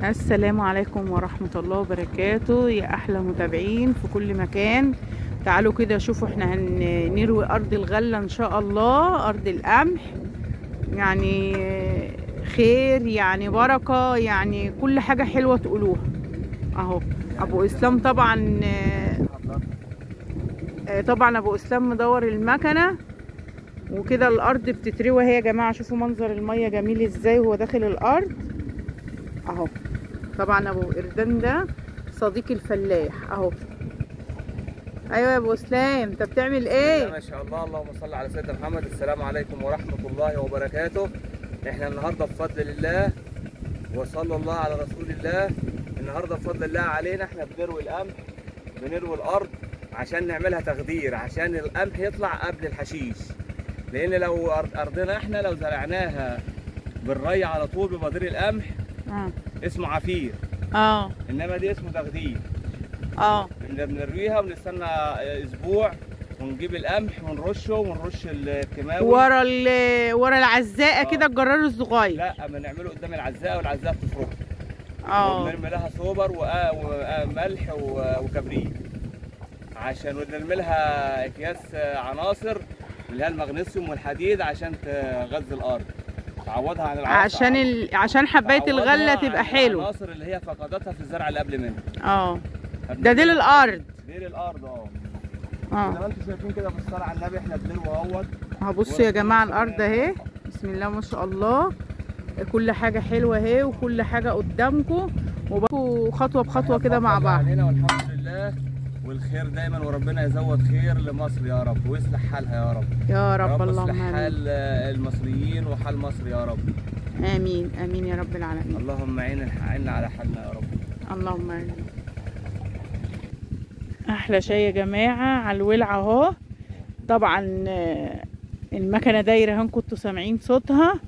السلام عليكم ورحمة الله وبركاته يا أحلى متابعين في كل مكان. تعالوا كده شوفوا احنا هنروي أرض الغلة إن شاء الله، أرض القمح. يعني خير، يعني بركة، يعني كل حاجة حلوة تقولوها. أهو أبو إسلام طبعا أبو إسلام مدور المكنة وكده الأرض بتتروى اهي يا جماعة. شوفوا منظر المية جميل ازاي وهو داخل الأرض اهو. طبعا ابو قردان ده صديق الفلاح اهو. ايوه يا ابو اسلام، انت بتعمل ايه؟ ما شاء الله، اللهم صل على سيدنا محمد. السلام عليكم ورحمه الله وبركاته. احنا النهارده بفضل الله وصلى الله على رسول الله. النهارده بفضل الله علينا احنا بنروي القمح، بنروي الارض عشان نعملها تخدير، عشان القمح يطلع قبل الحشيش. لان لو ارضنا احنا لو زرعناها بالري على طول ببذير القمح اسمه عفير، انما دي اسمه تخدير. بنرويها ونستنى اسبوع ونجيب القمح ونرشه ونرش الكيماوي ورا العزاقه كده، الجرار الصغير. لا، بنعمله قدام العزاقه والعزاقه بتفركها. وبنرمي لها صوبر وملح وكبريت عشان ونرمي لها اكياس عناصر اللي هي المغنيسيوم والحديد عشان تغذي الارض، تعوضها عن العصر، عشان حبايه الغله تبقى حلوه. العناصر اللي هي فقدتها في الزرع اللي قبل منه. ده ديل الارض. ديل الارض زي ما انتم شايفين كده. بالصلاه على النبي احنا بنروي اهوت. بصوا يا جماعه الارض اهي، بسم الله ما شاء الله، كل حاجه حلوه اهي وكل حاجه قدامكم، وبقوا خطوه بخطوه كده مع بعض. علينا والحمد لله، والخير دايما، وربنا يزود خير لمصر يا رب ويصلح حالها يا رب. يا رب اللهم امين. يصلح حال المصريين وحال مصر يا رب. امين امين يا رب العالمين. اللهم عيننا على حالنا يا رب. اللهم امين. احلى شاي يا جماعه على الولعه اهو. طبعا المكنه دايره اهو، كنتوا سامعين صوتها.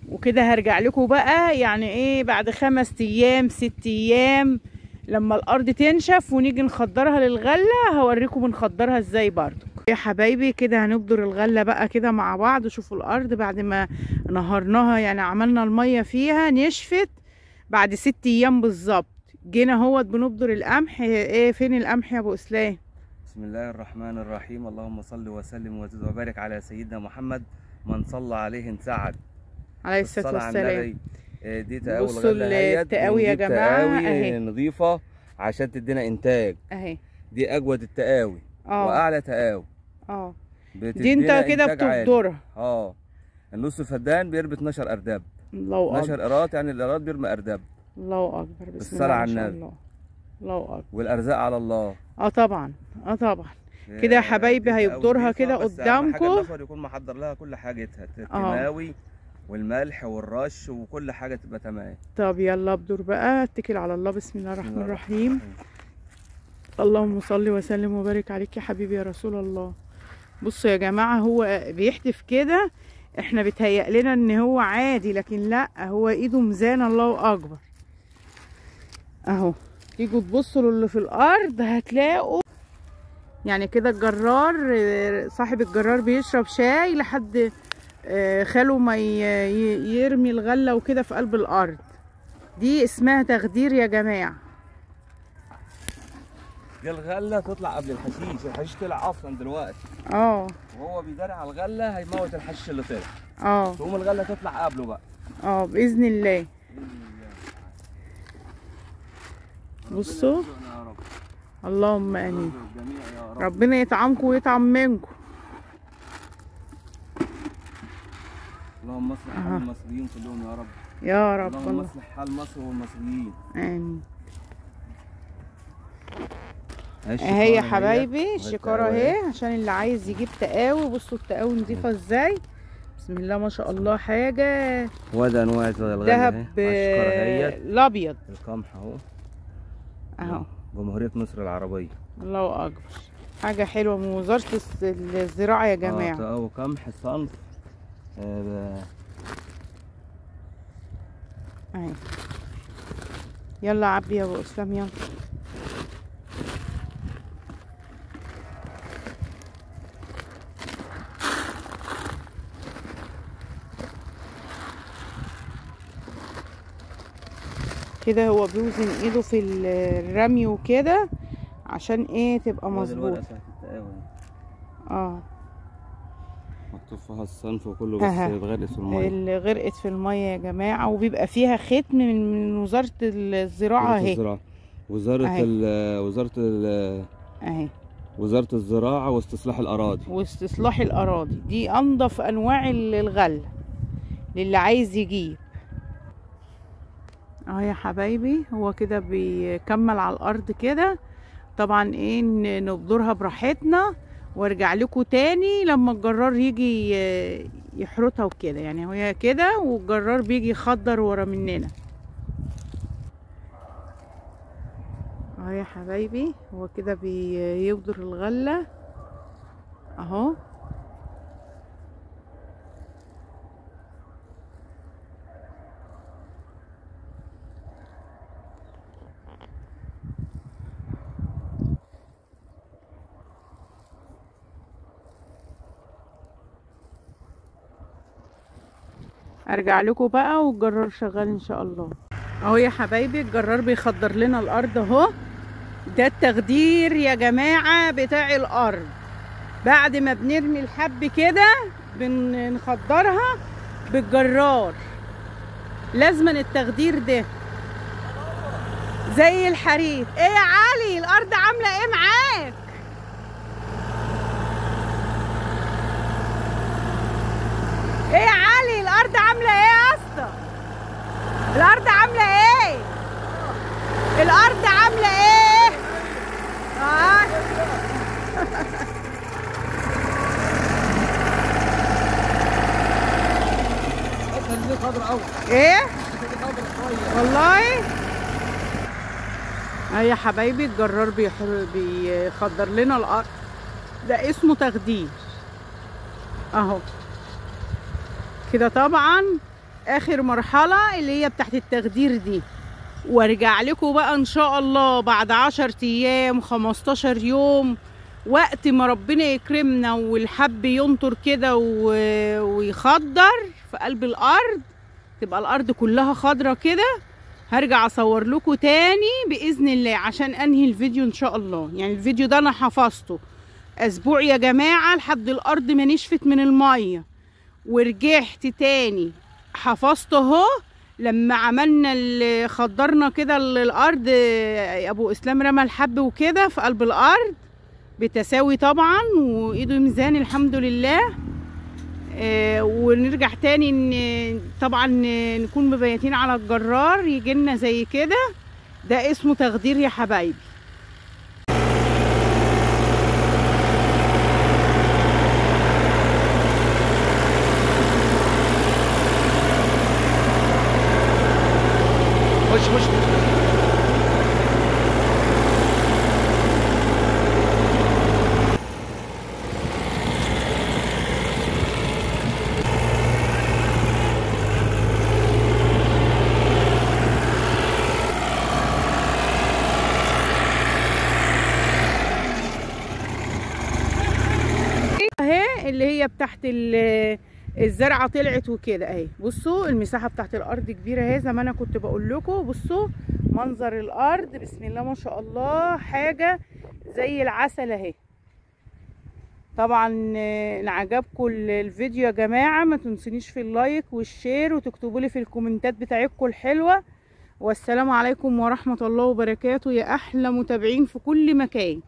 وكده هرجع لكم بقى يعني ايه بعد 5 ايام 6 ايام لما الارض تنشف ونيجي نخضرها للغله. هوريكم بنخضرها ازاي برضو يا حبايبي. كده هنبدر الغله بقى كده مع بعض. شوفوا الارض بعد ما نهرناها، يعني عملنا الميه فيها نشفت بعد 6 ايام بالظبط. جينا اهوت بنبدر القمح. ايه فين القمح يا ابو اسلام؟ بسم الله الرحمن الرحيم. اللهم صل وسلم وزد وبارك على سيدنا محمد، من صلى عليه انسعد عليه الصلاه والسلام. دي تقاوي بصوا التقاوي يا جماعه اهي نظيفه عشان تدينا انتاج اهي. دي اجود التقاوي واعلى تقاوي. دي انت كده بتبدرها. النص فدان بيربي 12 ارداب. الله اكبر. 12 قراط، يعني القراط بيرمي ارداب. الله اكبر. بسم الله على النبي. الله اكبر. والارزاق على الله. طبعا كده يا حبايبي هيبدرها كده قدامكم. النفر يكون محضر لها كل حاجتها، الكيماوي والملح والرش وكل حاجه تبقى تمام. طب يلا ابدر بقى، اتكل على الله. بسم الله الرحمن الرحيم. اللهم صل وسلم وبارك عليك يا حبيبي يا رسول الله. بصوا يا جماعه، هو بيحدف كده، احنا بيتهيأ لنا ان هو عادي، لكن لا، هو ايده ميزان. الله اكبر اهو. تيجوا تبصوا للي في الارض هتلاقوا يعني كده الجرار، صاحب الجرار بيشرب شاي لحد خاله ما يرمي الغله وكده في قلب الارض. دي اسمها تخدير يا جماعه. دي الغله تطلع قبل الحشيش. الحشيش طلع اصلا دلوقتي. وهو بيداري على الغله هيموت الحشيش اللي طلع. تقوم الغله تطلع قبله بقى. باذن الله. بصوا، اللهم امين. ربنا يطعمكم ويطعم منكم. اللهم اصلح حال المصريين كلهم يا رب. يا رب. اللهم اصلح حال مصر والمصريين. امين. اهي يا حبايبي الشكاره اهي، عشان اللي عايز يجيب تقاوي. بصوا التقاوي نضيفه ازاي، بسم الله ما شاء الله. حاجه وده انواع الغله دهب الابيض. القمح اهو جمهوريه مصر العربيه. الله اكبر. حاجه حلوه من وزاره الزراعه يا جماعه. تقاوي قمح صنف اهي. يلا عبي يا ابو اسلام يلا. كده هو بيوزن ايده في الرمي وكده عشان ايه تبقى مظبوطه. مكتوب فيها الصنف وكله، بس اتغرقت في الميه. اللي غرقت في الميه يا جماعه، وبيبقى فيها ختم من وزاره الزراعه اهي. وزارة الزراعة واستصلاح الأراضي دي أنظف أنواع الغلة للي عايز يجيب. يا حبايبي، هو كده بيكمل على الأرض كده. طبعا ايه نبذرها براحتنا وارجع لكم تاني لما الجرار يجي يحرطها وكده. يعني هي كده والجرار بيجي يخضر ورا مننا. يا حبايبي، هو كده بيبذر الغلة اهو. ارجع لكم بقى والجرار شغال ان شاء الله اهو. يا حبايبي، الجرار بيخضر لنا الارض اهو. ده التخدير يا جماعه بتاع الارض. بعد ما بنرمي الحب كده بنخدرها بالجرار. لازما التخدير ده زي الحريق. ايه يا علي، الارض عامله ايه معاك؟ ايه يا علي، الارض عامله ايه يا اسطى؟ الارض عامله ايه؟ الارض عامله ايه؟ ايه والله. يا حبايبي، الجرار بيخضر لنا الارض. ده اسمه تخدير اهو كده. طبعا اخر مرحله اللي هي بتاعت التخدير دي، وارجع لكم بقى ان شاء الله بعد 10 ايام 15 يوم، وقت ما ربنا يكرمنا والحب ينطر كده ويخضر في قلب الارض، تبقى الارض كلها خضرة كده. هرجع اصور لكم تاني باذن الله عشان انهي الفيديو ان شاء الله. يعني الفيديو ده انا حفظته اسبوع يا جماعه لحد الارض ما نشفت من الميه، ورجعت تاني حفظته اهو. لما عملنا اللي خضرنا كده الارض، ابو اسلام رمى الحب وكده في قلب الارض بتساوي طبعا، وايده ميزان الحمد لله. ونرجع تاني طبعا نكون مبيتين على الجرار يجي لنا زي كده. ده اسمه تخدير يا حبايبي. خش اهي اللي هي بتاعت الزرعه طلعت وكده اهي. بصوا المساحه بتاعت الارض كبيره اهي زي ما انا كنت بقول لكم. بصوا منظر الارض بسم الله ما شاء الله، حاجه زي العسل اهي. طبعا ان عجبكم الفيديو يا جماعه ما تنسونيش في اللايك والشير، وتكتبوا لي في الكومنتات بتاعتكم الحلوه. والسلام عليكم ورحمه الله وبركاته يا احلى متابعين في كل مكان.